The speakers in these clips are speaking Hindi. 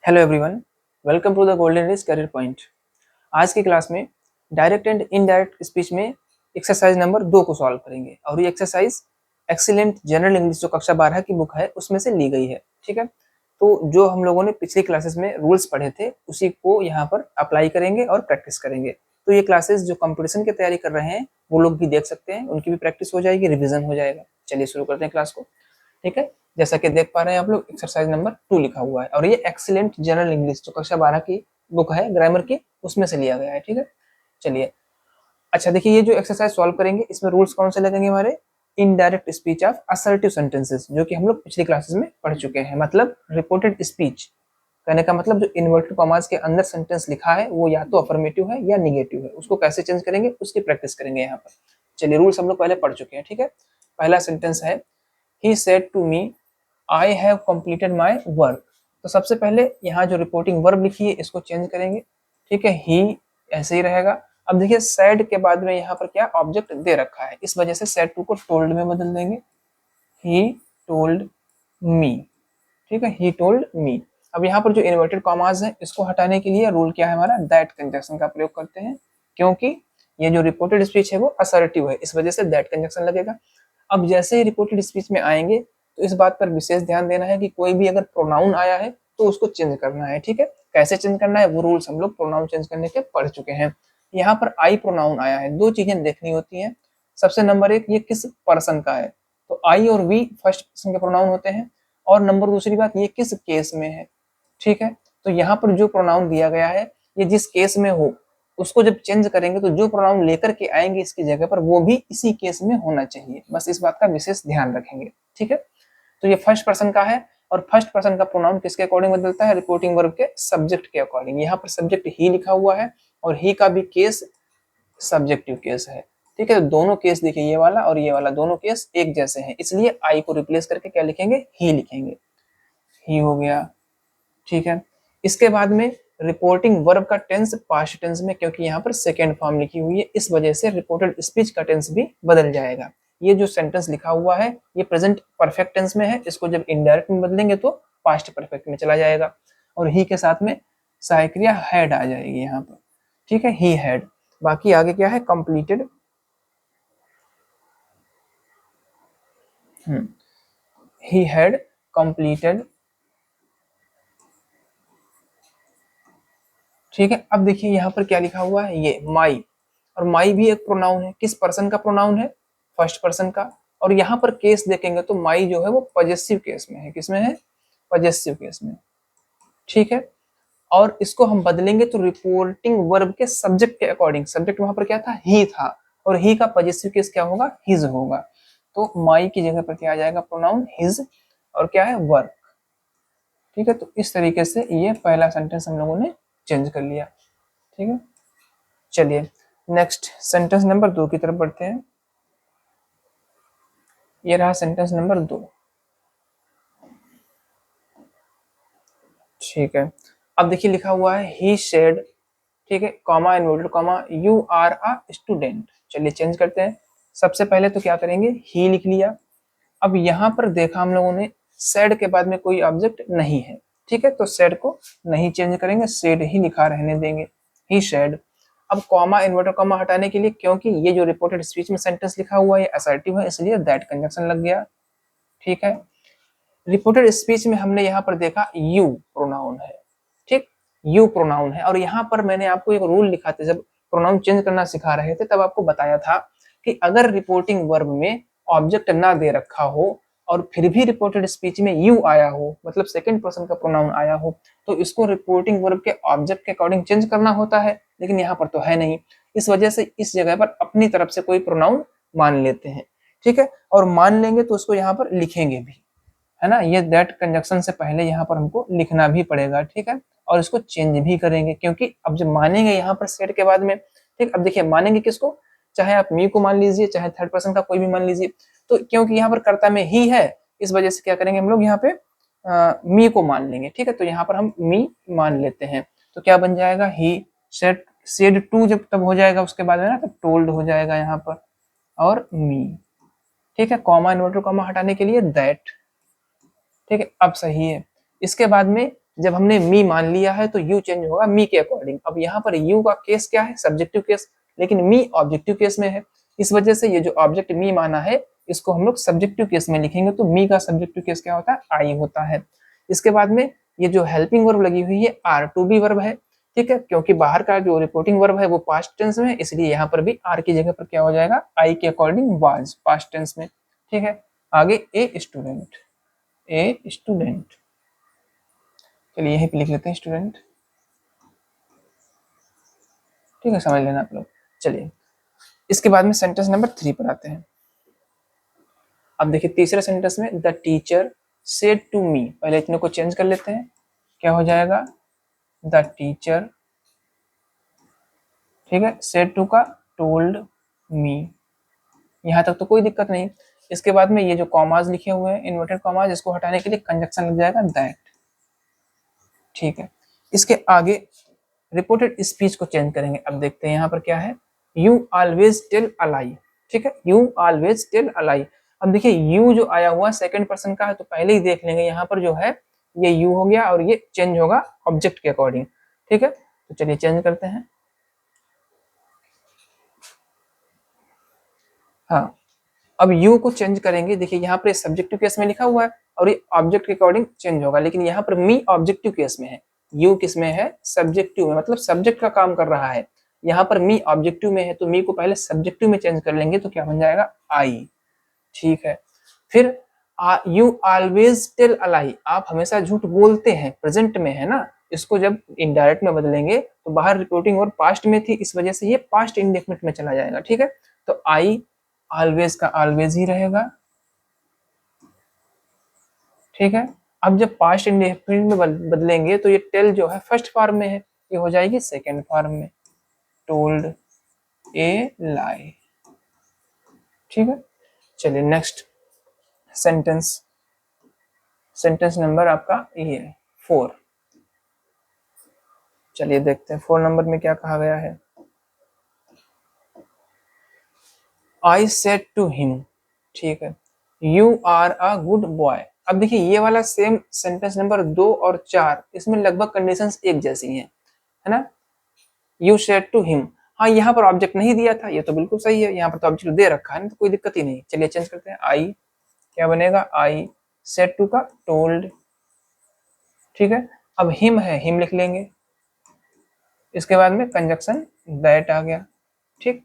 Hello everyone, welcome to the Golden Race Career Point. आज की क्लास में डायरेक्ट एंड इनडायरेक्ट स्पीच में एक्सरसाइज नंबर 2 को सॉल्व करेंगे और ये एक्सरसाइज एक्सीलेंट जनरल इंग्लिश जो कक्षा 12 की बुक है उसमें से ली गई है। ठीक है, तो जो हम लोगों ने पिछली क्लासेस में रूल्स पढ़े थे उसी को यहाँ पर अप्लाई करेंगे और प्रैक्टिस करेंगे। तो ये क्लासेस जो कंपटीशन की तैयारी कर रहे हैं वो लोग भी देख सकते हैं, उनकी भी प्रैक्टिस हो जाएगी, रिविजन हो जाएगा। चलिए शुरू करते हैं क्लास को। ठीक है, जैसा कि देख पा रहे हैं आप लोग एक्सरसाइज नंबर 2 लिखा हुआ है और ये एक्सीलेंट जनरल इंग्लिश जो कक्षा 12 की बुक है ग्रामर की उसमें से लिया गया है। ठीक है, चलिए। अच्छा देखिए, ये जो एक्सरसाइज सॉल्व करेंगे इसमें रूल्स कौन से लगेंगे हमारे? Indirect speech of assertive sentences, जो कि हम लोग पिछली क्लासेस में पढ़ चुके हैं। मतलब रिपोर्टेड स्पीच कहने का मतलब जो इन्वर्टेड कॉमास के अंदर सेंटेंस लिखा है वो या तो अफर्मेटिव है या निगेटिव है, उसको कैसे चेंज करेंगे उसकी प्रैक्टिस करेंगे यहाँ पर। चलिए, रूल्स हम लोग पहले पढ़ चुके हैं। ठीक है, पहला सेंटेंस है he said to me I have completed my work. तो सबसे पहले यहाँ जो रिपोर्टिंग वर्ब लिखी है इसको चेंज करेंगे। ठीक है, ही ऐसे ही रहेगा। अब देखिए सैड के बाद में यहाँ पर क्या ऑब्जेक्ट दे रखा है, इस वजह से सैड टू को टोल्ड में बदल देंगे। He told me. ठीक है, ही टोल्ड मी। अब यहाँ पर जो इन्वर्टेड कॉमास है इसको हटाने के लिए रूल क्या है हमारा? दैट कंजक्शन का प्रयोग करते हैं, क्योंकि ये जो रिपोर्टेड स्पीच है वो असर्टिव है, इस वजह से दैट कंजक्शन लगेगा। अब जैसे ही रिपोर्टेड स्पीच में आएंगे तो इस बात पर विशेष ध्यान देना है कि कोई भी अगर प्रोनाउन आया है तो उसको चेंज करना है। ठीक है, कैसे चेंज करना है वो रूल्स हम लोग प्रोनाउन चेंज करने के पढ़ चुके हैं। यहाँ पर आई प्रोनाउन आया है, दो चीजें देखनी होती हैं। सबसे नंबर एक, ये किस पर्सन का है, तो आई और वी फर्स्ट पर्सन के प्रोनाउन होते हैं। और नंबर दूसरी बात, ये किस केस में है। ठीक है, तो यहाँ पर जो प्रोनाउन दिया गया है ये जिस केस में हो उसको जब चेंज करेंगे तो जो प्रोनाउन लेकर के आएंगे इसकी जगह पर वो भी इसी केस में होना चाहिए, बस इस बात का विशेष ध्यान रखेंगे। ठीक है, तो ये फर्स्ट पर्सन का है और फर्स्ट पर्सन का प्रोनाउन किसके अकॉर्डिंग बदलता है? रिपोर्टिंग वर्ब के सब्जेक्ट के अकॉर्डिंग। यहाँ पर सब्जेक्ट ही लिखा हुआ है और ही का भी केस सब्जेक्टिव केस है। ठीक है, तो दोनों केस देखिए, ये वाला और ये वाला दोनों केस एक जैसे हैं, इसलिए आई को रिप्लेस करके क्या लिखेंगे? ही लिखेंगे। ही हो गया। ठीक है, इसके बाद में रिपोर्टिंग वर्ब का टेंस पास्ट टेंस में, क्योंकि यहाँ पर सेकेंड फॉर्म लिखी हुई है इस वजह से रिपोर्टेड स्पीच का टेंस भी बदल जाएगा। ये जो सेंटेंस लिखा हुआ है ये प्रेजेंट परफेक्ट टेंस में है, इसको जब इनडायरेक्ट में बदलेंगे तो पास्ट परफेक्ट में चला जाएगा और ही के साथ में सहायक क्रिया हैड आ जाएगी यहाँ पर। ठीक है, ही हैड। बाकी आगे क्या है? कंप्लीटेड। He had completed. ठीक है, अब देखिए यहाँ पर क्या लिखा हुआ है, ये माई, और माई भी एक प्रोनाउन है। किस पर्सन का प्रोनाउन है? फर्स्ट पर्सन का। और यहाँ पर केस देखेंगे तो माई जो है वो पॉजेसिव केस में है। किसमें है? पॉजेसिव केस में। ठीक है, और इसको हम बदलेंगे तो रिपोर्टिंग वर्ब के सब्जेक्ट के अकॉर्डिंग। सब्जेक्ट वहां पर क्या था? ही था, और ही का पॉजेसिव केस क्या होगा? हिज होगा। तो माई की जगह पर क्या आ जाएगा? प्रोनाउन हिज, और क्या है? वर्क। ठीक है, तो इस तरीके से ये पहला सेंटेंस हम लोगों ने चेंज कर लिया। ठीक है, चलिए नेक्स्ट सेंटेंस नंबर 2 की तरफ बढ़ते हैं। ये रहा सेंटेंस नंबर 2। ठीक है, अब देखिए लिखा हुआ है ही सेड। ठीक है, comma inverted comma you are a student. चलिए चेंज करते हैं। सबसे पहले तो क्या करेंगे? ही लिख लिया। अब यहाँ पर देखा हम लोगों ने सेड के बाद में कोई ऑब्जेक्ट नहीं है। ठीक है, तो सेड को नहीं चेंज करेंगे, सेड ही लिखा रहने देंगे, ही सेड। अब कॉमा इन्वर्टर कॉमा हटाने के लिए, क्योंकि ये जो रिपोर्टेड स्पीच में सेंटेंस लिखा हुआ है असर्टिव है, इसलिए दैट कंजक्शन लग गया। ठीक है, रिपोर्टेड स्पीच में हमने यहाँ पर देखा यू प्रोनाउन है। ठीक, यू प्रोनाउन है, और यहाँ पर मैंने आपको एक रूल लिखा था जब प्रोनाउन चेंज करना सिखा रहे थे, तब आपको बताया था कि अगर रिपोर्टिंग वर्ब में ऑब्जेक्ट ना दे रखा हो और फिर भी रिपोर्टेड स्पीच में यू आया हो, मतलब सेकंड पर्सन का प्रोनाउन आया हो, तो इसको रिपोर्टिंग वर्ब के ऑब्जेक्ट के अकॉर्डिंग चेंज करना होता है, लेकिन यहाँ पर तो है नहीं। इस वजह से इस जगह पर अपनी तरफ से कोई प्रोनाउन मान लेते हैं। ठीक है, और मान लेंगे तो उसको यहाँ पर लिखेंगे भी, है ना। ये दैट कंजक्शन से पहले यहाँ पर हमको लिखना भी पड़ेगा। ठीक है, और इसको चेंज भी करेंगे, क्योंकि अब जब मानेंगे यहाँ पर सेट के बाद में, ठीक, अब देखिए मानेंगे किसको? चाहे आप मी को मान लीजिए, चाहे थर्ड पर्सन का कोई भी मान लीजिए, तो क्योंकि यहाँ पर कर्ता में ही है इस वजह से क्या करेंगे हम लोग यहाँ पे मी को मान लेंगे। ठीक है, तो यहाँ पर हम मी मान लेते हैं, तो क्या बन जाएगा? He said. सेड टू जब तब हो जाएगा उसके बाद में ना, तो टोल्ड हो जाएगा यहाँ पर, और मी। ठीक है, कॉमा इन्वर्टर कॉमा हटाने के लिए दैट। ठीक है, अब सही है। इसके बाद में जब हमने मी मान लिया है तो यू चेंज होगा मी के अकॉर्डिंग। अब यहाँ पर यू का केस क्या है, सब्जेक्टिव केस, लेकिन मी ऑब्जेक्टिव केस में है। इस वजह से ये जो ऑब्जेक्ट मी माना है इसको हम लोग सब्जेक्टिव केस में लिखेंगे, तो मी का सब्जेक्टिव केस क्या होता है, आई होता है। इसके बाद में ये जो हेल्पिंग वर्ब लगी हुई है आर टू बी वर्ब है, ठीक है, क्योंकि बाहर का जो रिपोर्टिंग वर्ब है वो पास्ट टेंस में है, इसलिए यहाँ पर भी आर की जगह पर क्या हो जाएगा, आई के अकॉर्डिंग वाज पास्ट टेंस में। ठीक है, आगे ए स्टूडेंट, ए स्टूडेंट, चलिए यहीं पे लिख लेते हैं स्टूडेंट। ठीक है, समझ लेना आप लोग। चलिए इसके बाद में सेंटेंस नंबर 3 पर आते हैं। अब देखिए तीसरे सेंटेंस में the teacher said to me, पहले इतने को चेंज कर लेते हैं, क्या हो जाएगा, द टीचर, ठीक है, सेड टू का टोल्ड मी, यहां तक तो कोई दिक्कत नहीं। इसके बाद में ये जो कॉमाज लिखे हुए हैं इन्वर्टेड कॉमाज, इसको हटाने के लिए कंजक्शन लग जाएगा दैट। ठीक है, इसके आगे रिपोर्टेड स्पीच को चेंज करेंगे। अब देखते हैं यहाँ पर क्या है, यू ऑलवेज टेल अ लाई, ठीक है, यू ऑलवेज टेल अ लाई। अब देखिए यू जो आया हुआ सेकंड पर्सन का है तो पहले ही देख लेंगे, यहाँ पर जो है ये यू हो गया और ये चेंज होगा ऑब्जेक्ट के अकॉर्डिंग। ठीक है, तो चलिए चेंज करते हैं। हाँ, अब यू को चेंज करेंगे, देखिए यहाँ पर सब्जेक्टिव केस में लिखा हुआ है और ये ऑब्जेक्ट के अकॉर्डिंग चेंज होगा, लेकिन यहाँ पर मी ऑब्जेक्टिव केस में है, यू किस में है, सब्जेक्टिव में, मतलब सब्जेक्ट का काम कर रहा है। यहाँ पर मी ऑब्जेक्टिव में है तो मी को पहले सब्जेक्टिव में चेंज कर लेंगे तो क्या बन जाएगा, आई। ठीक है, फिर यू ऑलवेज टेल अ लाई, आप हमेशा झूठ बोलते हैं, प्रेजेंट में है ना, इसको जब इनडायरेक्ट में बदलेंगे तो बाहर रिपोर्टिंग और पास्ट में थी, इस वजह से ये पास्ट इंडेफिनिट में चला जाएगा। ठीक है, तो आई ऑलवेज का ऑलवेज ही रहेगा। ठीक है, अब जब पास्ट इंडेफिनिट में बदलेंगे तो ये टेल जो है फर्स्ट फॉर्म में है, ये हो जाएगी सेकेंड फॉर्म में, टोल्ड ए लाई। ठीक है, चलिए नेक्स्ट सेंटेंस, सेंटेंस नंबर आपका ये 4। चलिए देखते हैं 4 नंबर में क्या कहा गया है, आई सेड टू हिम, ठीक है, you are a good boy. अब देखिए ये वाला सेम सेंटेंस नंबर 2 और 4, इसमें लगभग कंडीशंस एक जैसी हैं, है ना, यू सेड टू हिम, हाँ यहाँ पर ऑब्जेक्ट नहीं दिया था, ये तो बिल्कुल सही है, यहाँ पर तो ऑब्जेक्ट दे रखा है ना, तो कोई दिक्कत ही नहीं। चलिए चेंज करते हैं, आई क्या बनेगा, आई सेड टू का टोल्ड। ठीक है, अब हिम है, हिम लिख लेंगे, इसके बाद में कंजक्शन दैट आ गया। ठीक,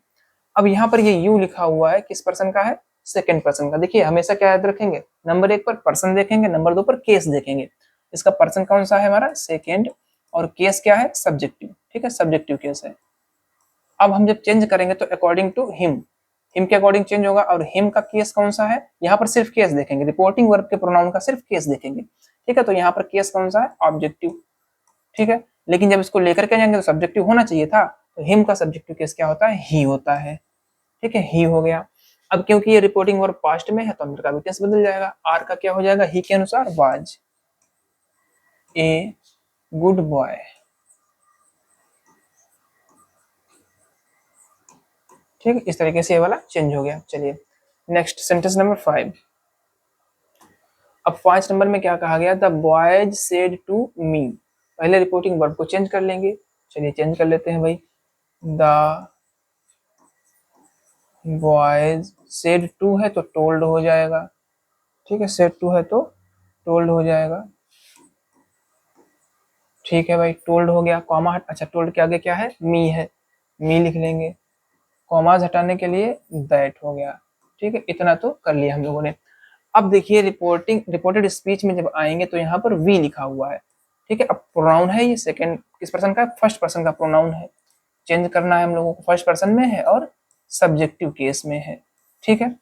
अब यहाँ पर ये यू लिखा हुआ है, किस पर्सन का है, सेकंड पर्सन का। देखिए हमेशा क्या याद रखेंगे, नंबर 1 पर पर्सन देखेंगे, नंबर 2 पर केस देखेंगे। इसका पर्सन कौन सा है हमारा, सेकंड, और केस क्या है, सब्जेक्टिव। ठीक है, सब्जेक्टिव केस है। अब हम जब चेंज करेंगे तो अकॉर्डिंग टू हिम, हिम के अकॉर्डिंग चेंज होगा, और हिम का केस कौन सा है, यहाँ पर सिर्फ केस देखेंगे, रिपोर्टिंग वर्ब के प्रोनाउन का सिर्फ केस देखेंगे। ठीक है, तो यहाँ पर केस कौन सा है, ऑब्जेक्टिव। ठीक है, लेकिन जब इसको लेकर के जाएंगे तो सब्जेक्टिव होना चाहिए था, तो हिम का सब्जेक्टिव केस क्या होता है, ही होता है। ठीक है, ही हो गया। अब क्योंकि ये रिपोर्टिंग वर्ब पास्ट में है तो अंदर का भी टेंस बदल जाएगा, आर का क्या हो जाएगा, ही के अनुसार वाज ए गुड बॉय। ठीक है, इस तरीके से ये वाला चेंज हो गया। चलिए नेक्स्ट सेंटेंस नंबर 5। अब 5 नंबर में क्या कहा गया, the boys said to me, पहले रिपोर्टिंग वर्ब को चेंज कर लेंगे। चलिए चेंज कर लेते हैं भाई, द बॉयज सेड टू है तो टोल्ड हो जाएगा। ठीक है, सेड टू है तो टोल्ड हो जाएगा। ठीक है भाई, टोल्ड हो गया, कॉमा अच्छा टोल्ड के आगे क्या है, मी है, मी लिख लेंगे, कॉमाज हटाने के लिए दैट हो गया। ठीक है, इतना तो कर लिया हम लोगों ने। अब देखिए रिपोर्टेड स्पीच में जब आएंगे तो यहाँ पर वी लिखा हुआ है। ठीक है, अब प्रोनाउन है ये सेकंड किस पर्सन का, फर्स्ट पर्सन का प्रोनाउन है, चेंज करना है हम लोगों को, फर्स्ट पर्सन में है और सब्जेक्टिव केस में है। ठीक है,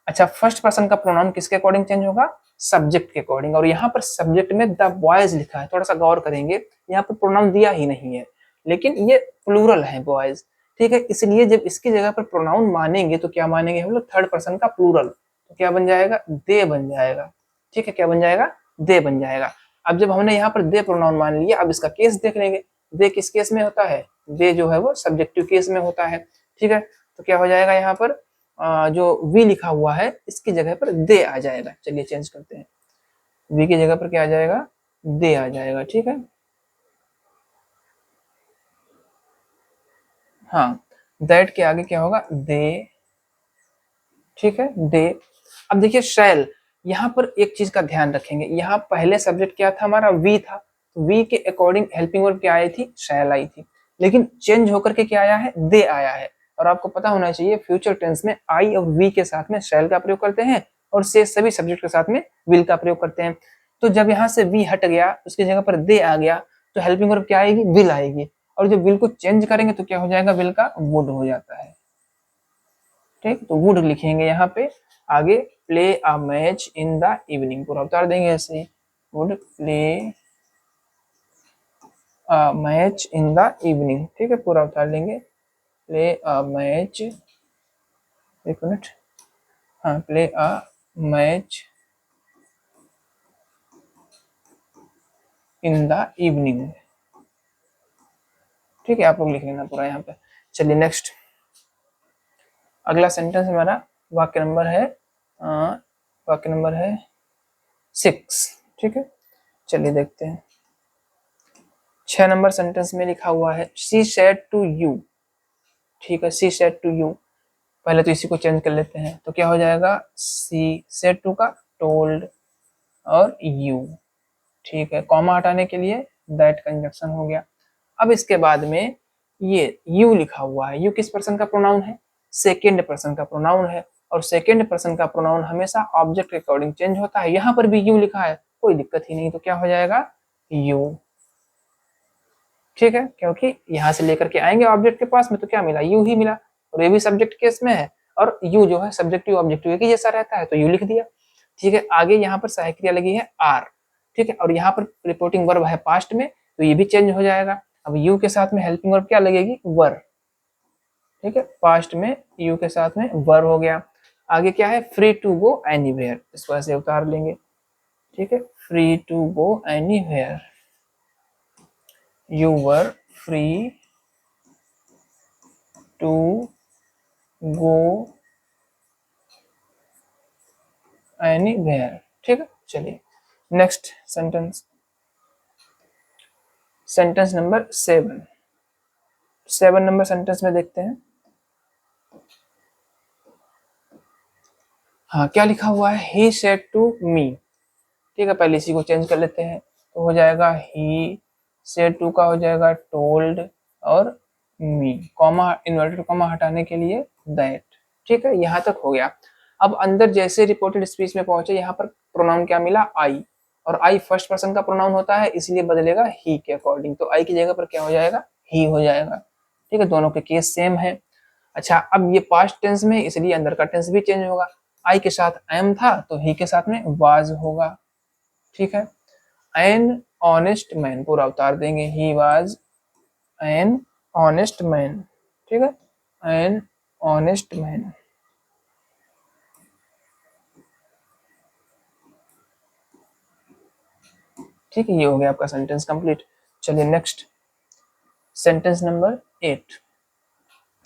अच्छा फर्स्ट पर्सन का प्रोनाउन किसके अकॉर्डिंग चेंज होगा, सब्जेक्ट के अकॉर्डिंग, और यहाँ पर सब्जेक्ट में द बॉयज लिखा है, थोड़ा सा गौर करेंगे, यहाँ पर प्रोनाउन दिया ही नहीं है, लेकिन ये प्लूरल है बॉयज। ठीक है, इसलिए जब इसकी जगह पर प्रोनाउन मानेंगे तो क्या मानेंगे हम लोग, थर्ड पर्सन का प्लूरल, तो क्या बन जाएगा, दे बन जाएगा। ठीक है, क्या बन जाएगा, दे बन जाएगा। अब जब हमने यहाँ पर दे प्रोनाउन मान लिया, अब इसका केस देख लेंगे, दे किस केस में होता है, दे जो है वो सब्जेक्टिव केस में होता है। ठीक है, तो क्या हो जाएगा, यहाँ पर जो वी लिखा हुआ है इसकी जगह पर दे आ जाएगा। चलिए चेंज करते हैं, वी की जगह पर क्या आ जाएगा, दे आ जाएगा, ठीक है। हाँ, दैट के आगे क्या होगा, दे, ठीक है, दे। अब देखिए शैल, यहाँ पर एक चीज का ध्यान रखेंगे, यहाँ पहले सब्जेक्ट क्या था हमारा, वी था, तो वी के अकॉर्डिंग हेल्पिंग वर्ब क्या आई थी, शैल आई थी, लेकिन चेंज होकर के क्या आया है, दे आया है। और आपको पता होना चाहिए फ्यूचर टेंस में आई और वी के साथ में शैल का प्रयोग करते हैं और से सभी सब्जेक्ट के साथ में विल का प्रयोग करते हैं। तो जब यहाँ से वी हट गया, उसकी जगह पर दे आ गया, तो हेल्पिंग वर्ब क्या आएगी, विल आएगी। और जब विल को चेंज करेंगे तो क्या हो जाएगा, विल का वुड हो जाता है, ठीक। तो वुड लिखेंगे यहाँ पे, आगे play a match in the evening, पूरा उतार देंगे ऐसे ही, would play a match in the evening, ठीक है, पूरा उतार लेंगे, प्ले अ मैच, एक मिनट, हाँ, play a match in the evening, ठीक है, आप लोग लिख लेना पूरा यहाँ पे। चलिए नेक्स्ट, अगला सेंटेंस हमारा वाक्य नंबर है वाक्य नंबर है 6, ठीक है। चलिए देखते हैं, 6 नंबर सेंटेंस में लिखा हुआ है शी सेड टू यू, ठीक है, शी सेड टू यू। पहले तो इसी को चेंज कर लेते हैं, तो क्या हो जाएगा, सी सेड टू का टोल्ड और यू, ठीक है, कॉमा हटाने के लिए दैट कंजक्शन हो गया। अब इसके बाद में ये यू लिखा हुआ है, यू किस पर्सन का प्रोनाउन है, सेकेंड पर्सन का प्रोनाउन है, और सेकेंड पर्सन का प्रोनाउन हमेशा ऑब्जेक्ट के अकॉर्डिंग चेंज होता है। यहाँ पर भी यू लिखा है, कोई दिक्कत ही नहीं, तो क्या हो जाएगा, यू, ठीक है, क्योंकि यहाँ से लेकर के आएंगे ऑब्जेक्ट के पास में तो क्या मिला, यू ही मिला, और ये भी सब्जेक्ट केस में है, और यू जो है सब्जेक्टिव ऑब्जेक्टिव एक ही जैसा रहता है, तो यू लिख दिया, ठीक है। आगे यहाँ पर सहायक क्रिया लगी है आर, ठीक है, और यहाँ पर रिपोर्टिंग वर्ब है पास्ट में, तो ये भी चेंज हो जाएगा। अब यू के साथ में हेल्पिंग वर्ब क्या लगेगी, वर, ठीक है, पास्ट में यू के साथ में वर हो गया। आगे क्या है, फ्री टू गो एनीवेयर, इसको ऐसे उतार लेंगे, ठीक है, free to go anywhere, you were free to go anywhere, ठीक है। चलिए नेक्स्ट सेंटेंस, सेंटेंस नंबर 7, 7 नंबर सेंटेंस में देखते हैं, हाँ, क्या लिखा हुआ है, ही सेड टू मी, ठीक है, पहले इसी को चेंज कर लेते हैं, तो हो जाएगा ही सेड टू का हो जाएगा टोल्ड और मी, कॉमा इन्वर्टेड कॉमा हटाने के लिए दैट, ठीक है, यहाँ तक हो गया। अब अंदर जैसे रिपोर्टेड स्पीच में पहुंचे, यहाँ पर प्रोनाउन क्या मिला, आई, और आई फर्स्ट पर्सन का प्रोनाउन होता है, इसलिए बदलेगा ही के अकॉर्डिंग, तो आई की जगह पर क्या हो जाएगा, ही हो जाएगा, ठीक है, दोनों के केस सेम है। अच्छा, अब ये पास्ट टेंस में, इसलिए अंदर का टेंस भी चेंज होगा, आई के साथ एम था तो ही के साथ में वाज होगा, ठीक है। एन ऑनेस्ट मैन, पूरा उतार देंगे, he was an honest man, ठीक है, एन ऑनेस्ट मैन, ठीक है, ये हो गया आपका सेंटेंस कंप्लीट। चलिए नेक्स्ट, सेंटेंस नंबर 8।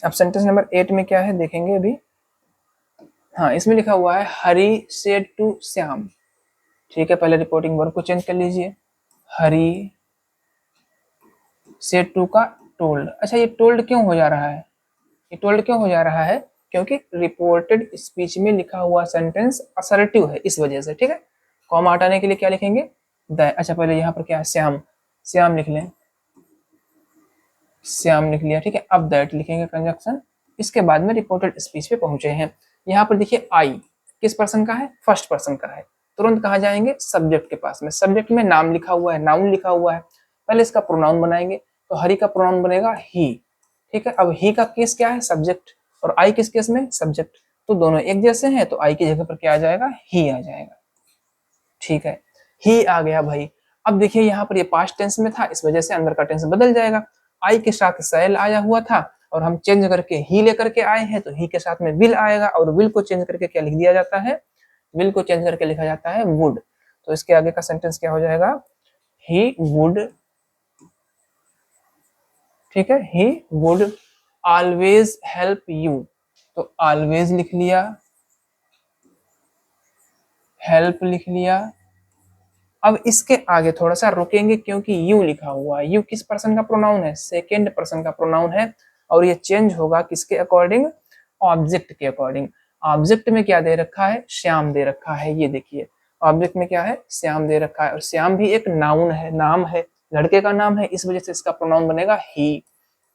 अब सेंटेंस नंबर 8 में क्या है देखेंगे अभी, हाँ, इसमें लिखा हुआ है हरी सेड टू श्याम, ठीक है, पहले रिपोर्टिंग वर्ब को चेंज कर लीजिए, हरी सेड टू का टोल्ड। अच्छा, ये टोल्ड क्यों हो जा रहा है, ये टोल्ड क्यों हो जा रहा है, क्योंकि रिपोर्टेड स्पीच में लिखा हुआ सेंटेंस असर्टिव है, इस वजह से, ठीक है। कॉमा हटाने के लिए क्या लिखेंगे, द, अच्छा पहले यहाँ पर क्या है, श्याम, श्याम लिख लें, श्याम लिख लिया, ठीक है। अब दैट लिखेंगे कंजक्शन, इसके बाद में रिपोर्टेड स्पीच पे पहुंचे हैं। यहाँ पर देखिए आई किस पर्सन का है, फर्स्ट पर्सन का है, तुरंत कहाँ जाएंगे, सब्जेक्ट के पास में, सब्जेक्ट में नाम लिखा हुआ है, नाउन लिखा हुआ है, पहले इसका प्रोनाउन बनाएंगे, तो हरी का प्रोनाउन बनेगा ही, ठीक है। अब ही का केस क्या है, सब्जेक्ट, और आई किस केस में, सब्जेक्ट, तो दोनों एक जैसे हैं, तो आई की जगह पर क्या आ जाएगा, ही आ जाएगा, ठीक है, ही आ गया भाई। अब देखिए यहाँ पर ये पास्ट टेंस में था, इस वजह से अंदर का टेंस बदल जाएगा, आई के साथ सैल आया हुआ था और हम चेंज करके ही लेकर के आए हैं, तो ही के साथ में विल आएगा, और विल को चेंज करके क्या लिख दिया जाता है, विल को चेंज करके लिखा जाता है वुड, तो इसके आगे का सेंटेंस क्या हो जाएगा, ही वुड, ठीक है, ही वुड ऑलवेज हेल्प यू, तो ऑलवेज लिख लिया, हेल्प लिख लिया, अब इसके आगे थोड़ा सा रुकेंगे क्योंकि यू लिखा हुआ है। यू किस पर्सन का प्रोनाउन है? सेकेंड पर्सन का प्रोनाउन है और ये चेंज होगा किसके अकॉर्डिंग? ऑब्जेक्ट के अकॉर्डिंग। ऑब्जेक्ट में क्या दे रखा है? श्याम दे रखा है। ये देखिए ऑब्जेक्ट में क्या है? श्याम दे रखा है और श्याम भी एक नाउन है, नाम है, लड़के का नाम है, इस वजह से इसका प्रोनाउन बनेगा ही।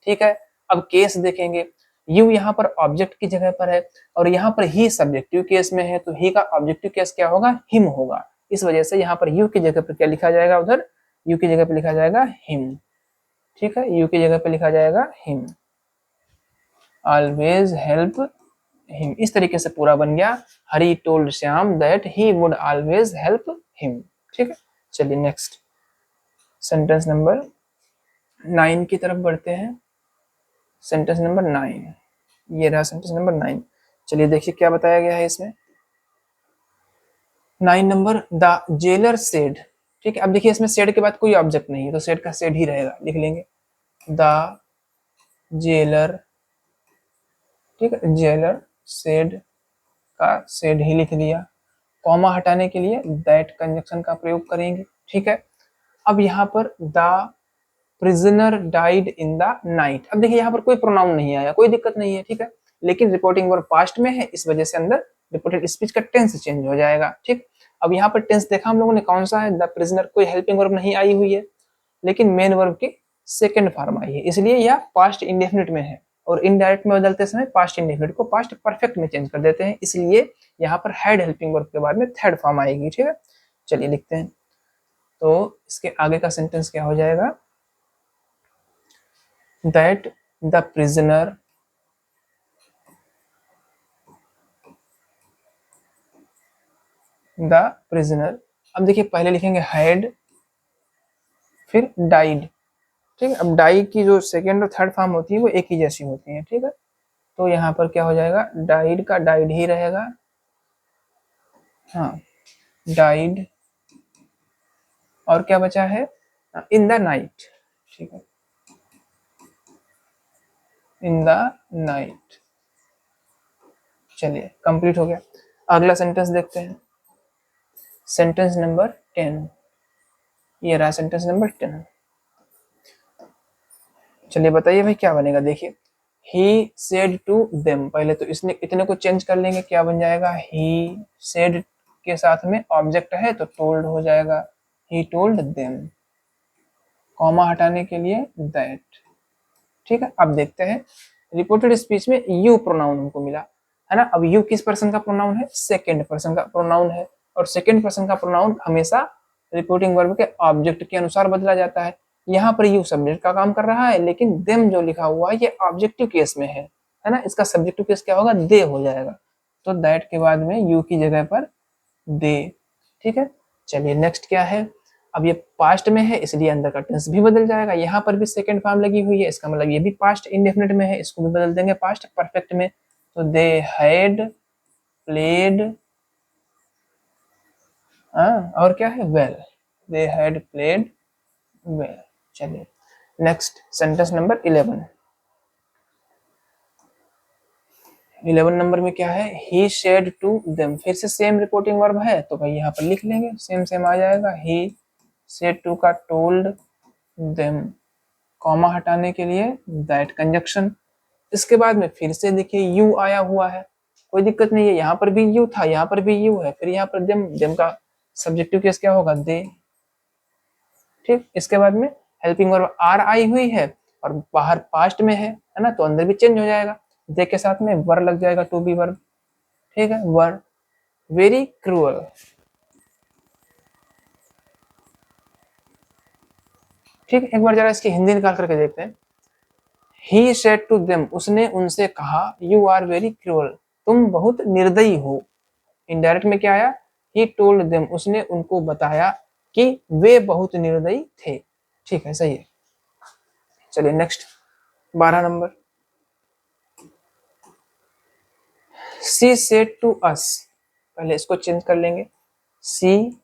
ठीक है, अब केस देखेंगे। यू यहाँ पर ऑब्जेक्ट की जगह पर है और यहाँ पर ही सब्जेक्टिव केस में है, तो ही का ऑब्जेक्टिव केस क्या होगा? हिम होगा। इस वजह से यहाँ पर यू की जगह पर क्या लिखा जाएगा? उधर यू की जगह पर लिखा जाएगा हिम। ठीक है, यू की जगह पर लिखा जाएगा हिम। ऑलवेज हेल्प हिम, इस तरीके से पूरा बन गया। Hari told Shyam that he would always help him. ठीक है, चलिए नेक्स्ट सेंटेंस नंबर 9 की तरफ बढ़ते हैं। सेंटेंस नंबर 9, ये रहा सेंटेंस नंबर 9। चलिए देखिए क्या बताया गया है इसमें। 9 नंबर, द जेलर सेड। ठीक है, अब देखिए इसमें सेड के बाद कोई ऑब्जेक्ट नहीं है तो सेड का सेड ही रहेगा, लिख लेंगे द जेलर। ठीक है, जेलर सेड का सेड ही लिख दिया। कॉमा हटाने के लिए दैट कंजक्शन का प्रयोग करेंगे। ठीक है, अब यहाँ पर the prisoner died in the night. अब देखिए यहाँ पर कोई प्रोनाउन नहीं आया, कोई दिक्कत नहीं है। ठीक है, लेकिन रिपोर्टिंग वर्ब पास्ट में है, इस वजह से अंदर रिपोर्टेड स्पीच का टेंस चेंज हो जाएगा। ठीक, अब यहाँ पर टेंस देखा हम लोगों ने कौन सा है? The prisoner. कोई हेल्पिंग वर्ब नहीं आई हुई है, लेकिन मेन वर्ब की सेकेंड फॉर्म आई है, इसलिए यह पास्ट इंडेफिनिट में है। और इनडायरेक्ट में बदलते समय पास्ट इंडेफिनिट को पास्ट परफेक्ट में चेंज कर देते हैं, इसलिए यहाँ पर हैड हेल्पिंग वर्ब के बाद में थर्ड फॉर्म आएगी। ठीक है, चलिए लिखते हैं। तो इसके आगे का सेंटेंस क्या हो जाएगा? that the prisoner अब देखिए पहले लिखेंगे had फिर died। ठीक है, अब डाई की जो सेकेंड और थर्ड फॉर्म होती है वो एक ही जैसी होती है। ठीक है, तो यहाँ पर क्या हो जाएगा? डाइड का डाइड ही रहेगा। हाँ, डाइड और क्या बचा है? In the night. ठीक है, इन द नाइट। चलिए कंप्लीट हो गया। अगला सेंटेंस देखते हैं, सेंटेंस नंबर 10। ये रहा सेंटेंस नंबर 10। चलिए बताइए भाई क्या बनेगा? देखिए ही सेड टू देम, पहले तो इसने इतने को चेंज कर लेंगे, क्या बन जाएगा? ही सेड के साथ में ऑब्जेक्ट है तो टोल्ड हो जाएगा, ही टोल्ड देम। कॉमा हटाने के लिए दैट। ठीक है, अब देखते हैं रिपोर्टेड स्पीच में यू प्रोनाउन हमको मिला है ना। अब यू किस पर्सन का प्रोनाउन है? सेकेंड पर्सन का प्रोनाउन है, और सेकेंड पर्सन का प्रोनाउन हमेशा रिपोर्टिंग वर्ब के ऑब्जेक्ट के अनुसार बदला जाता है। यहाँ पर यू सब्जेक्ट का काम कर रहा है, लेकिन देम जो लिखा हुआ है ये ऑब्जेक्टिव केस में है ना। इसका सब्जेक्टिव केस क्या होगा? दे हो जाएगा, तो दैट के बाद में यू की जगह पर दे। ठीक है, चलिए नेक्स्ट क्या है? अब ये पास्ट में है इसलिए अंदर का टेंस भी बदल जाएगा। यहाँ पर भी सेकेंड फॉर्म लगी हुई है, इसका मतलब ये भी पास्ट इंडेफिनिट में है, इसको भी बदल देंगे पास्ट परफेक्ट में। तो दे हैड प्लेड, और क्या है? Well, they had played well. चलिए नेक्स्ट सेंटेंस नंबर 11। 11 नंबर में क्या है? ही शेड टू देम। फिर से सेम रिपोर्टिंग वर्ब है तो भाई यहाँ पर लिख लेंगे, सेम सेम आ जाएगा। ही शेड टू का टोल्ड देम, कॉमा हटाने के लिए दैट कंजक्शन। इसके बाद में फिर से देखिए यू आया हुआ है, कोई दिक्कत नहीं है, यहाँ पर भी यू था, यहाँ पर भी यू है, फिर यहाँ पर देम। देम का सब्जेक्टिव केस क्या होगा? दे। ठीक, इसके बाद में हेल्पिंग वर्ब आर आई हुई है और बाहर पास्ट में है ना, तो अंदर भी चेंज हो जाएगा, दे के साथ में वर लग जाएगा, टू बी वर्ब। ठीक है, वर वेरी क्रूअल। ठीक, एक बार जरा इसकी हिंदी निकाल करके देखते हैं। ही सेड टू देम, उसने उनसे कहा, यू आर वेरी क्रूअल, तुम बहुत निर्दयी हो। इनडायरेक्ट में क्या आया? ही टोल्ड देम, उसने उनको बताया कि वे बहुत निर्दयी थे। ठीक है, सही है। चलिए next 12 number, she said to us. पहले इसको चेंज कर लेंगे, सी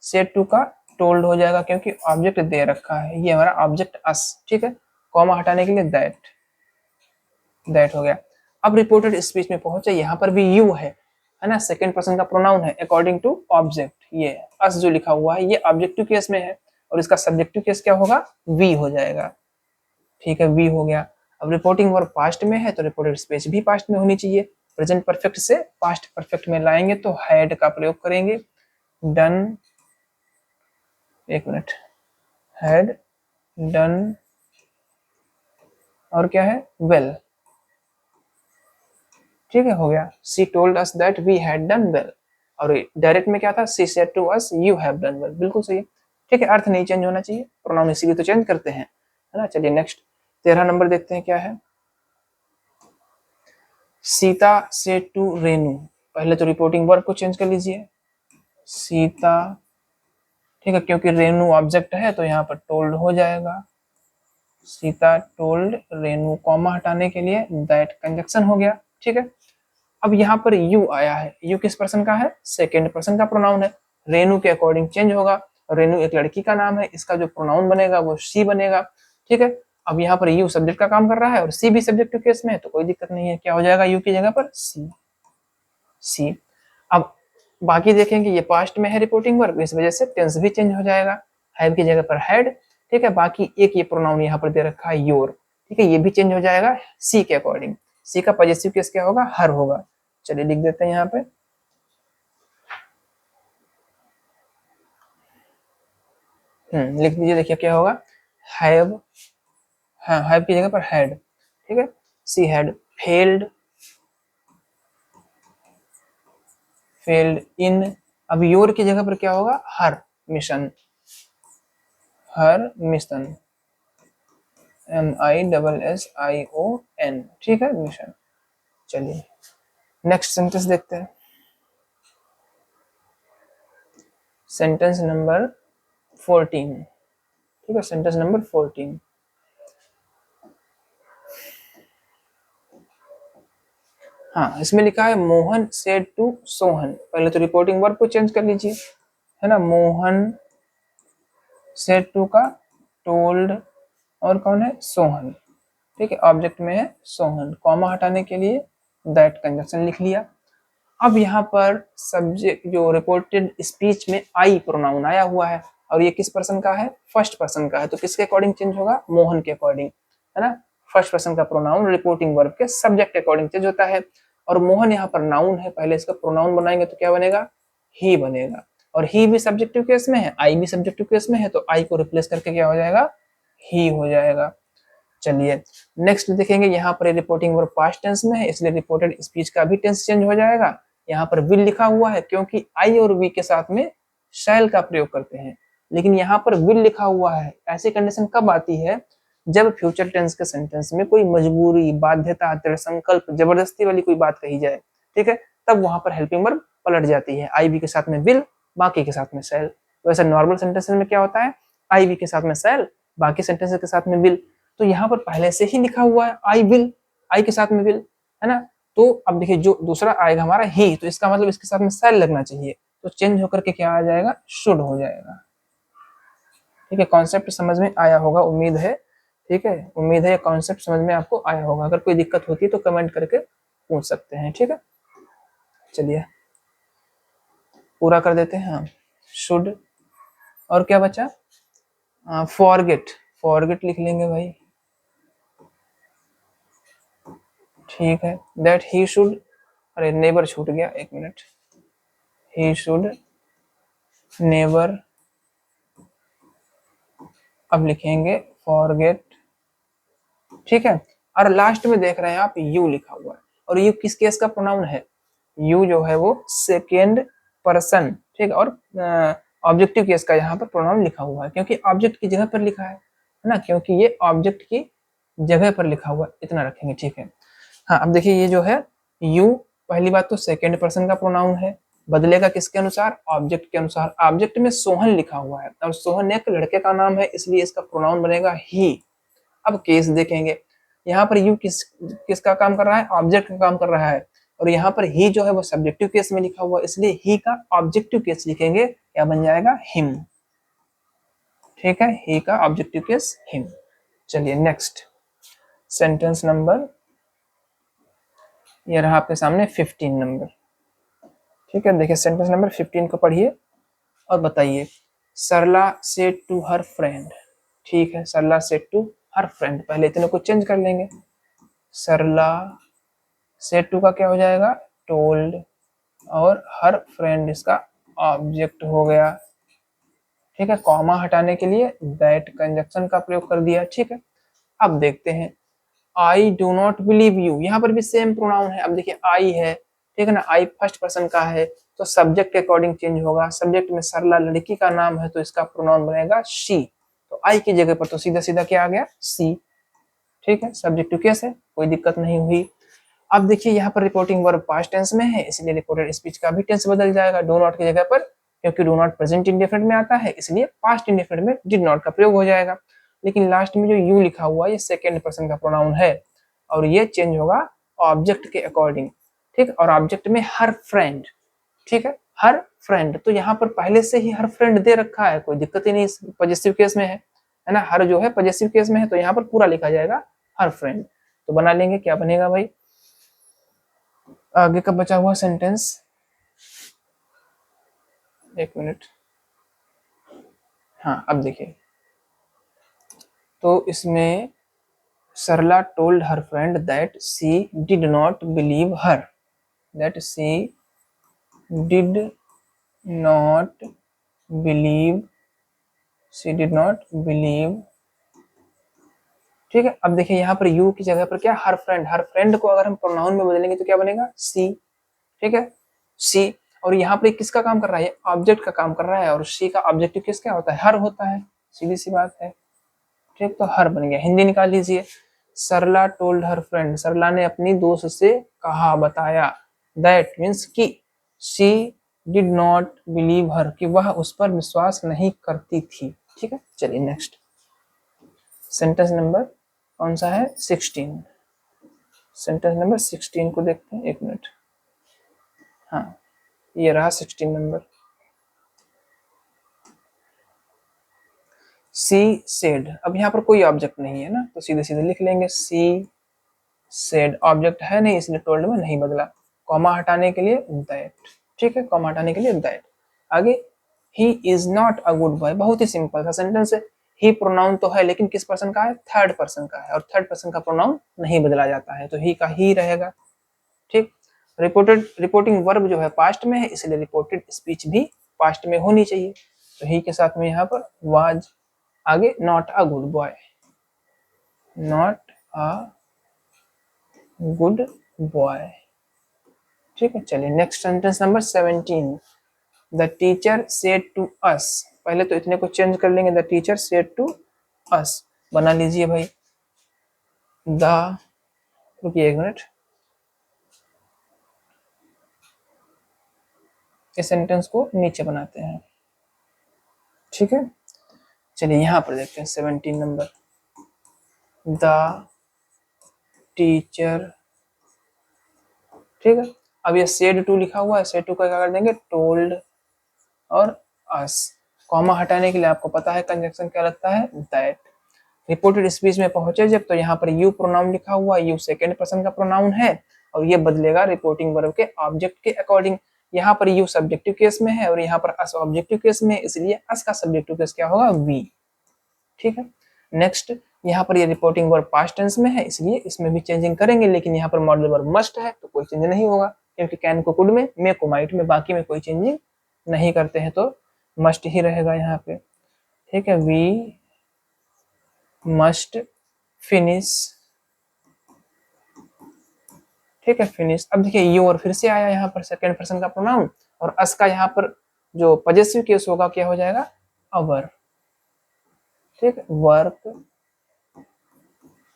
सेड टू का टोल्ड हो जाएगा क्योंकि ऑब्जेक्ट दे रखा है, ये हमारा ऑब्जेक्ट अस। ठीक है, कॉमा हटाने के लिए दैट, दैट हो गया। अब रिपोर्टेड स्पीच में पहुंचे, यहाँ पर भी यू है, है ना, सेकंड पर्सन का प्रोनाउन है अकॉर्डिंग टू ऑब्जेक्ट। ये अस जो लिखा हुआ है ये ऑब्जेक्टिव केस में है और इसका सब्जेक्टिव केस क्या होगा, वी हो जाएगा। ठीक है, वी हो गया। अब रिपोर्टिंग वर्ब पास्ट में है तो रिपोर्टेड स्पीच भी पास्ट में होनी चाहिए। प्रेजेंट परफेक्ट से पास्ट परफेक्ट में लाएंगे तो हैड का प्रयोग करेंगे। डन, एक मिनट, हैड डन और क्या है, वेल। ठीक है, हो गया। She told us that we had done well. और डायरेक्ट में क्या था, she said to us you have done well. बिल्कुल सही है। ठीक है, अर्थ नहीं चेंज होना चाहिए, प्रोनाउन इसीलिए तो चेंज करते हैं, है ना। चलिए नेक्स्ट 13 नंबर देखते हैं क्या है। सीता से टू रेनू, पहले तो रिपोर्टिंग वर्ब को चेंज कर लीजिए, सीता। ठीक है, क्योंकि रेनू ऑब्जेक्ट है तो यहाँ पर टोल्ड हो जाएगा, सीता टोल्ड रेनू, कॉमा हटाने के लिए दैट कंजक्शन हो गया। ठीक है, अब यहाँ पर यू आया है, यू किस पर्सन का है, सेकेंड पर्सन का प्रोनाउन है, रेनू के अकॉर्डिंग चेंज होगा। रेनू एक लड़की का नाम है, इसका जो प्रोनाउन बनेगा वो शी बनेगा। ठीक है, अब यहाँ पर यू सब्जेक्ट का काम कर रहा है और सी भी सब्जेक्टिव केस में है तो कोई दिक्कत नहीं है, क्या हो जाएगा यू की जगह पर सी, सी। अब बाकी देखेंगे ये पास्ट में है रिपोर्टिंग वर्ब, इस वजह से टेंस भी चेंज हो जाएगा, हैव की जगह पर हैड। ठीक है, बाकी एक ये प्रोनाउन यहाँ पर दे रखा है योर, ठीक है, ये भी चेंज हो जाएगा सी के अकॉर्डिंग। सी का पॉजिटिव केस क्या होगा, हर होगा। चलिए लिख देते हैं यहाँ पे, लिख दीजिए, देखिए क्या होगा, हैव, हाँ हैव की जगह पर हैड। ठीक है, she had failed, failed in. अब योर की जगह पर क्या होगा, हर मिशन, हर मिशन, MISSION। ठीक है, मिशन। चलिए नेक्स्ट सेंटेंस देखते हैं, सेंटेंस नंबर 14। ठीक है, सेंटेंस नंबर 14। हाँ, इसमें लिखा है मोहन सेड टू सोहन, पहले तो रिपोर्टिंग वर्ब को चेंज कर लीजिए, है ना। मोहन सेड टू का टोल्ड और कौन है, सोहन। ठीक है, ऑब्जेक्ट में है सोहन, कॉमा हटाने के लिए दैट कंजक्शन लिख लिया। अब यहाँ पर सब्जेक्ट जो रिपोर्टेड स्पीच में आई प्रोनाउन आया हुआ है और ये किस पर्सन का है, फर्स्ट पर्सन का है, तो किसके अकॉर्डिंग चेंज होगा, मोहन के अकॉर्डिंग, है ना। फर्स्ट पर्सन का प्रोनाउन रिपोर्टिंग वर्ब के सब्जेक्ट के अकॉर्डिंग चेंज होता है और मोहन यहाँ पर नाउन है, पहले इसका प्रोनाउन बनाएंगे तो क्या बनेगा, ही बनेगा। और ही भी सब्जेक्टिव केस में है, आई भी सब्जेक्टिव केस में है, तो आई को रिप्लेस करके क्या हो जाएगा, ही हो जाएगा। चलिए नेक्स्ट देखेंगे, यहाँ पर रिपोर्टिंग वर्ब पास्ट टेंस में है इसलिए रिपोर्टेड स्पीच का भी टेंस चेंज हो जाएगा। यहाँ पर विल लिखा हुआ है क्योंकि आई और वी के साथ में शैल का प्रयोग करते हैं, लेकिन यहाँ पर विल लिखा हुआ है। ऐसी कंडीशन कब आती है, जब फ्यूचर टेंस के सेंटेंस में कोई मजबूरी, बाध्यता, दृढ़ संकल्प, जबरदस्ती वाली कोई बात कही जाए, ठीक है, तब वहां पर हेल्पिंग वर्ब पलट जाती है, आई वी के साथ में विल, बाकी के साथ में शैल। वैसे नॉर्मल सेंटेंस में क्या होता है, आई वी के साथ में शैल, बाकी सेंटेंस के साथ में विल। तो यहाँ पर पहले से ही लिखा हुआ है आई विल, आई के साथ में विल, है ना। तो अब देखिए जो दूसरा आएगा हमारा ही, तो इसका मतलब इसके साथ में शैल लगना चाहिए, तो चेंज होकर के क्या आ जाएगा, शुड हो जाएगा। ठीक है, कॉन्सेप्ट समझ में आया होगा उम्मीद है। ठीक है, उम्मीद है ये कॉन्सेप्ट समझ में आपको आया होगा, अगर कोई दिक्कत होती है तो कमेंट करके पूछ सकते हैं। ठीक है, चलिए पूरा कर देते हैं। हाँ, शुड और क्या बचा, फॉरगेट, फॉरगेट लिख लेंगे भाई। ठीक है, दैट ही शुड, अरे नेवर छूट गया, एक मिनट, ही शुड नेवर, अब लिखेंगे फॉरगेट। ठीक है, और लास्ट में देख रहे हैं आप यू लिखा हुआ है, और यू किस केस का प्रोनाउन है, यू जो है वो सेकेंड पर्सन। ठीक है, और ऑब्जेक्टिव केस का यहाँ पर प्रोनाउन लिखा हुआ है क्योंकि ऑब्जेक्ट की जगह पर लिखा है ना, क्योंकि ये ऑब्जेक्ट की जगह पर लिखा हुआ है, इतना रखेंगे। ठीक है, हाँ अब देखिए ये जो है यू, पहली बात तो सेकेंड पर्सन का प्रोनाउन है, बदलेगा किसके अनुसार, ऑब्जेक्ट के अनुसार। ऑब्जेक्ट में सोहन लिखा हुआ है और सोहन एक लड़के का नाम है इसलिए इसका प्रोनाउन बनेगा ही। अब केस देखेंगे, यहाँ पर यू किसका काम कर रहा है, ऑब्जेक्ट का काम कर रहा है, और यहाँ पर ही जो है वो सब्जेक्टिव केस में लिखा हुआ है इसलिए ही का ऑब्जेक्टिव केस लिखेंगे, क्या बन जाएगा, हिम। ठीक है, ही का ऑब्जेक्टिव केस हिम। चलिए नेक्स्ट सेंटेंस नंबर, ये रहा आपके सामने 15 नंबर। ठीक है, देखिए सेंटेंस नंबर 15 को पढ़िए और बताइए। सरला सेड टू हर फ्रेंड, ठीक है, सरला सेड टू हर फ्रेंड, पहले इतने को चेंज कर लेंगे। सरला सेड टू का क्या हो जाएगा, टोल्ड, और हर फ्रेंड इसका ऑब्जेक्ट हो गया। ठीक है, कॉमा हटाने के लिए दैट कंजक्शन का प्रयोग कर दिया। ठीक है, अब देखते हैं, I do not believe you, यहाँ पर भी सेम प्रोनाउन है। अब देखिए आई है, ठीक है ना, आई फर्स्ट पर्सन का है तो सब्जेक्ट के अकॉर्डिंग चेंज होगा। सब्जेक्ट में सरला लड़की का नाम है तो इसका प्रोनाउन बनेगा शी, तो आई की जगह पर तो सीधा सीधा क्या आ गया, सी। ठीक है, सब्जेक्ट टू केस है, कोई दिक्कत नहीं हुई। अब देखिए यहाँ पर रिपोर्टिंग वर्ब पास्ट टेंस में है, इसलिए रिपोर्टेड स्पीच का भी टेंस बदल जाएगा डू नॉट की जगह पर, क्योंकि डू नॉट प्रेजेंट इंडेफिनिट में आता है, इसलिए पास्ट इंडेफिनिट में डिड नॉट का प्रयोग हो जाएगा। लेकिन लास्ट में जो यू लिखा हुआ ये सेकेंड पर्सन का प्रोनाउन है और ये चेंज होगा ऑब्जेक्ट के अकॉर्डिंग। ठीक, और ऑब्जेक्ट में हर फ्रेंड, ठीक है, हर फ्रेंड, तो यहाँ पर पहले से ही हर फ्रेंड दे रखा है, कोई दिक्कत ही नहीं, पॉजिटिव केस में है ना, हर जो है पॉजिटिव केस में है तो यहाँ पर पूरा लिखा जाएगा हर फ्रेंड। तो बना लेंगे, क्या बनेगा भाई, आगे का बचा हुआ सेंटेंस, एक मिनट, हाँ अब देखिए, तो इसमें Sarla told her friend that she did not believe her, that she did not believe, she did not believe. ठीक है, अब देखिए यहाँ पर यू की जगह पर क्या, हर फ्रेंड, हर फ्रेंड को अगर हम प्रोनाउन में बदलेंगे तो क्या बनेगा, सी। ठीक है, सी, और यहाँ पर किसका काम कर रहा है, ऑब्जेक्ट का काम कर रहा है, और सी का ऑब्जेक्टिव किसका होता है, हर होता है, सीधी सी बात है। ठीक, तो हर बन गया। हिंदी निकाल लीजिए, सरला टोल्ड हर फ्रेंड, सरला ने अपनी दोस्त से कहा, बताया, दैट मीन्स की शी डिड नॉट बिलीव हर, कि वह उस पर विश्वास नहीं करती थी। ठीक है, चलिए नेक्स्ट सेंटेंस नंबर कौन सा है, 16, सेंटेंस नंबर 16 को देखते हैं, एक मिनट, हाँ ये रहा 16 नंबर। सी सेड, अब यहाँ पर कोई ऑब्जेक्ट नहीं है ना, तो सीधे सीधे लिख लेंगे सी सेड, ऑब्जेक्ट है नहीं इसलिए टोल्ड में नहीं बदला, कॉमा हटाने के लिए दैट। ठीक है, कॉमा हटाने के लिए दैट। आगे, he is not a good boy, बहुत ही सिंपल सा सेंटेंस है। ही प्रोनाउन तो है लेकिन किस पर्सन का है, थर्ड पर्सन का है, और थर्ड पर्सन का प्रोनाउन नहीं बदला जाता है तो ही का ही रहेगा। ठीक, रिपोर्टिंग वर्ब जो है पास्ट में है इसलिए रिपोर्टेड स्पीच भी पास्ट में होनी चाहिए, तो ही के साथ में यहाँ पर वाज। आगे, not a good boy, not a good boy. ठीक है, चलिए next sentence number 17, the teacher said to us, पहले तो इतने को चेंज कर लेंगे, the teacher said to us, बना लीजिए भाई, द, रुकिए एक मिनट, इस सेंटेंस को नीचे बनाते हैं। ठीक है, चलिए यहां पर देखते हैं 17 नंबर, द टीचर। ठीक है, अब ये सेड टू लिखा हुआ है, सेड टू का क्या कर देंगे, टोल्ड और अस, कॉमा हटाने के लिए आपको पता है कंजक्शन क्या लगता है, दैट। रिपोर्टेड स्पीच में पहुंचे जब, तो यहाँ पर यू प्रोनाउन लिखा हुआ, यू सेकेंड पर्सन का प्रोनाउन है और ये बदलेगा रिपोर्टिंग वर्ब के ऑब्जेक्ट के अकॉर्डिंग। यहाँ पर यू सब्जेक्टिव केस में है और यहाँ पर अस ऑब्जेक्टिव केस में, इसलिए अस का सब्जेक्टिव केस क्या होगा, वी। ठीक है, नेक्स्ट, यहाँ पर ये रिपोर्टिंग वर्ब पास्ट टेंस में है इसलिए इसमें भी चेंजिंग करेंगे, लेकिन यहाँ पर मॉडल वर्ब मस्ट है तो कोई चेंज नहीं होगा, क्योंकि कैन को कुड में, मे को माइट में, बाकी में कोई चेंजिंग नहीं करते हैं तो मस्ट ही रहेगा यहाँ पे। ठीक है, वी मस्ट फिनिश। ठीक है, फिनिश। अब देखिए यू और फिर से आया यहाँ पर सेकेंड पर्सन का प्रोनाउन, और अस का यहाँ पर जो पॉजेसिव केस होगा क्या हो जाएगा, अवर। ठीक, वर्क।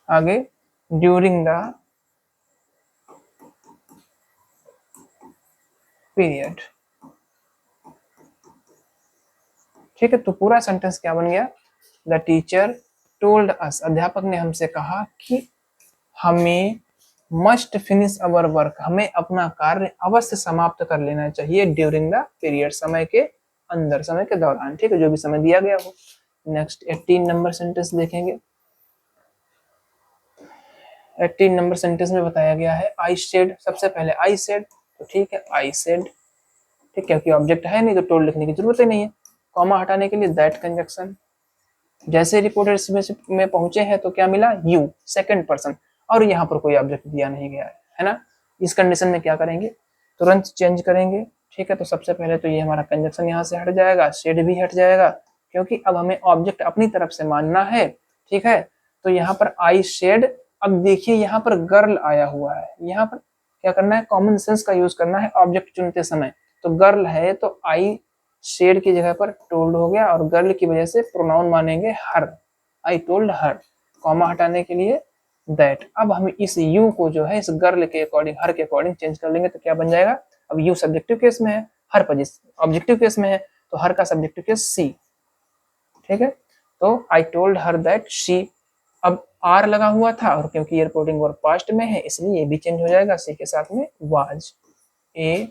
आगे, ड्यूरिंग द पीरियड। ठीक है, तो पूरा सेंटेंस क्या बन गया, द टीचर टोल्ड अस, अध्यापक ने हमसे कहा कि हमें मस्ट फिनिश अवर वर्क, हमें अपना कार्य अवश्य समाप्त कर लेना चाहिए, ड्यूरिंग द पीरियड, समय के अंदर, समय के दौरान। ठीक है, जो भी समय दिया गया हो। नेक्स्ट 18 नंबर सेंटेंस देखेंगे। 18 नंबर सेंटेंस में बताया गया है, आई सेड, सबसे पहले आई सेड, तो ठीक है, आई सेड ठीक, क्योंकि ऑब्जेक्ट है नहीं तो टोल्ड लिखने की जरूरत ही नहीं है। कॉमा हटाने के लिए दैट कंजक्शन। जैसे रिपोर्टेड में पहुंचे हैं तो क्या मिला, यू सेकंड पर्सन, और यहाँ पर कोई ऑब्जेक्ट दिया नहीं गया है ना। इस कंडीशन में क्या करेंगे, तुरंत चेंज करेंगे। ठीक है, तो सबसे पहले तो ये हमारा कंजक्शन यहाँ से हट जाएगा, शेड भी हट जाएगा, क्योंकि अब हमें ऑब्जेक्ट अपनी तरफ से मानना है। ठीक है, तो यहाँ पर आई शेड, अब देखिए यहाँ पर गर्ल आया हुआ है, यहाँ पर क्या करना है, कॉमन सेंस का यूज करना है ऑब्जेक्ट चुनते समय। तो गर्ल है तो आई शेड की जगह पर टोल्ड हो गया, और गर्ल की वजह से प्रोनाउन मानेंगे हर, आई टोल्ड हर। कॉमा हटाने के लिए दैट। अब हम इस यू को जो है इस गर्ल के अकॉर्डिंग, हर के अकॉर्डिंग चेंज कर लेंगे, तो क्या बन जाएगा, अब यू सब्जेक्टिव केस में है, हर ऑब्जेक्टिव केस में है, तो हर का सब्जेक्टिव केस सी। ठीक है, तो I told her that she. अब आर लगा हुआ था, और क्योंकि ये रिपोर्टिंग वर्ब पास्ट में है इसलिए ये भी चेंज हो जाएगा, सी के साथ में was a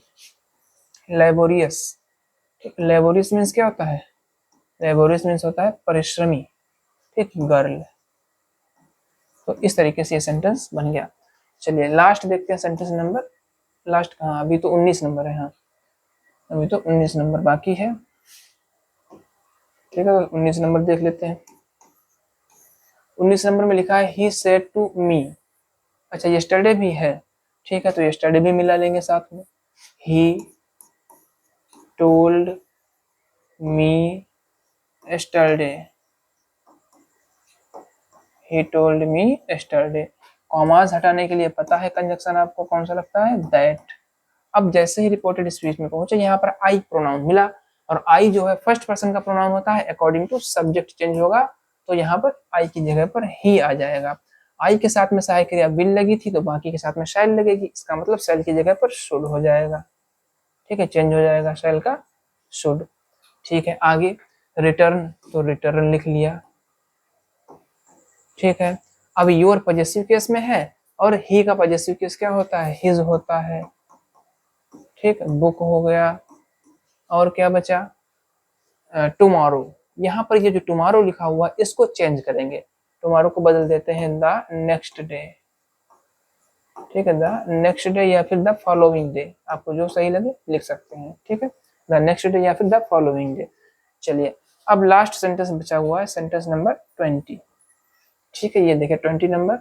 laborious. Laborious means क्या होता है, लेबोरियस मीन्स होता है परिश्रमी। ठीक, गर्ल। तो इस तरीके से ये सेंटेंस बन गया। चलिए लास्ट देखते हैं सेंटेंस नंबर, लास्ट कहाँ, अभी तो 19 नंबर है। हाँ, अभी तो 19 नंबर बाकी है। ठीक है, 19 नंबर देख लेते हैं। 19 नंबर में लिखा है ही सेड टू मी। अच्छा, यस्टरडे भी है। ठीक है, तो यस्टरडे भी मिला लेंगे साथ में। He told me yesterday, he told me yesterday. Commas हटाने के लिए पता है कंजक्शन आपको कौन सा लगता है, दैट। अब जैसे ही रिपोर्टेड स्पीच में पहुंचे, यहाँ पर आई प्रोनाउन मिला, और आई जो है फर्स्ट पर्सन का प्रोनाउन होता है, अकॉर्डिंग टू सब्जेक्ट चेंज होगा, तो यहाँ पर आई की जगह पर ही आ जाएगा। आई के साथ में सहायक क्रिया विल लगी थी, तो बाकी के साथ में शैल लगेगी, इसका मतलब शैल की जगह पर शुड हो जाएगा। ठीक है, चेंज हो जाएगा शैल का शुड। ठीक है, आगे रिटर्न, तो रिटर्न लिख लिया। ठीक है, अब योर पॉजेसिव केस में है, और ही का पॉजेसिव केस क्या होता है, हिज होता है। ठीक, बुक हो गया, और क्या बचा, टुमारो। यहाँ पर ये जो टुमारो लिखा हुआ इसको चेंज करेंगे, टुमारो को बदल देते हैं द नेक्स्ट डे। ठीक है, द नेक्स्ट डे या फिर द फॉलोइंग डे, आपको जो सही लगे लिख सकते हैं। ठीक है, द नेक्स्ट डे या फिर द फॉलोइंग डे। चलिए अब लास्ट सेंटेंस बचा हुआ है, सेंटेंस नंबर 20। ठीक है, ये देखिए 20 नंबर।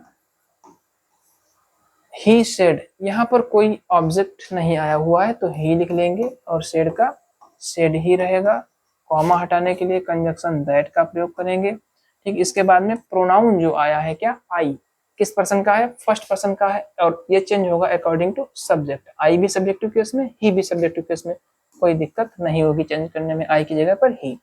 ही सेड, यहाँ पर कोई ऑब्जेक्ट नहीं आया हुआ है तो ही लिख लेंगे, और सेड का सेड ही रहेगा। कॉमा हटाने के लिए कंजक्शन दैट का प्रयोग करेंगे। ठीक, इसके बाद में प्रोनाउन जो आया है क्या, आई, किस पर्सन का है, फर्स्ट पर्सन का है, और ये चेंज होगा अकॉर्डिंग टू सब्जेक्ट। आई भी सब्जेक्टिव केस में, ही भी सब्जेक्टिव केस में, कोई दिक्कत नहीं होगी चेंज करने में, आई की जगह पर ही।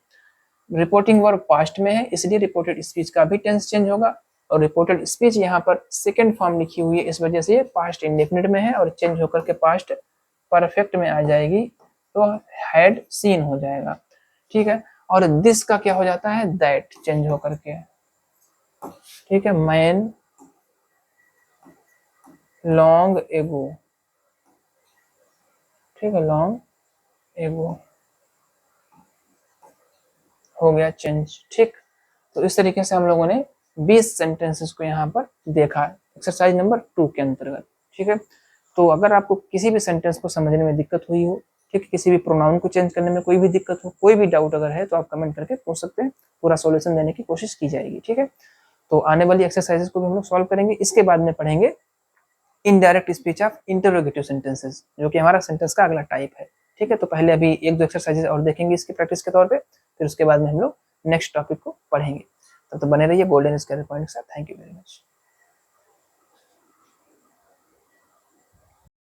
रिपोर्टिंग वर्ब पास्ट में है इसलिए रिपोर्टेड स्पीच का भी टेंस चेंज होगा, और रिपोर्टेड स्पीच यहाँ पर सेकंड फॉर्म लिखी हुई है, इस वजह से ये पास्ट इंडेफिनिट में है, और चेंज होकर के पास्ट परफेक्ट में आ जाएगी, तो हैड सीन हो जाएगा। ठीक है, और दिस का क्या हो जाता है, दैट चेंज होकर के। ठीक है, मैन लॉन्ग एगो। ठीक है, लॉन्ग एगो हो गया चेंज। ठीक, तो इस तरीके से हम लोगों ने 20 सेंटेंसेस को यहाँ पर देखा एक्सरसाइज नंबर 2 के अंतर्गत। ठीक है, तो अगर आपको किसी भी सेंटेंस को समझने में दिक्कत हुई हो, ठीक, किसी भी प्रोनाउन को चेंज करने में कोई भी दिक्कत हो, कोई भी डाउट अगर है तो आप कमेंट करके पूछ सकते हैं, पूरा सॉल्यूशन देने की कोशिश की जाएगी। ठीक है, तो आने वाली एक्सरसाइजेस को भी हम लोग सॉल्व करेंगे। इसके बाद में पढ़ेंगे indirect speech of interrogative sentences, जो कि हमारा सेंटेंस का अगला टाइप है। ठीक है, तो पहले अभी 1-2 एक्सरसाइजेस और देखेंगे इसकी प्रैक्टिस के तौर पे, फिर उसके बाद में हम लोग नेक्स्ट टॉपिक को पढ़ेंगे। तो बने रहिए गोल्डन स्क्वायर पॉइंट के साथ। Thank you very much.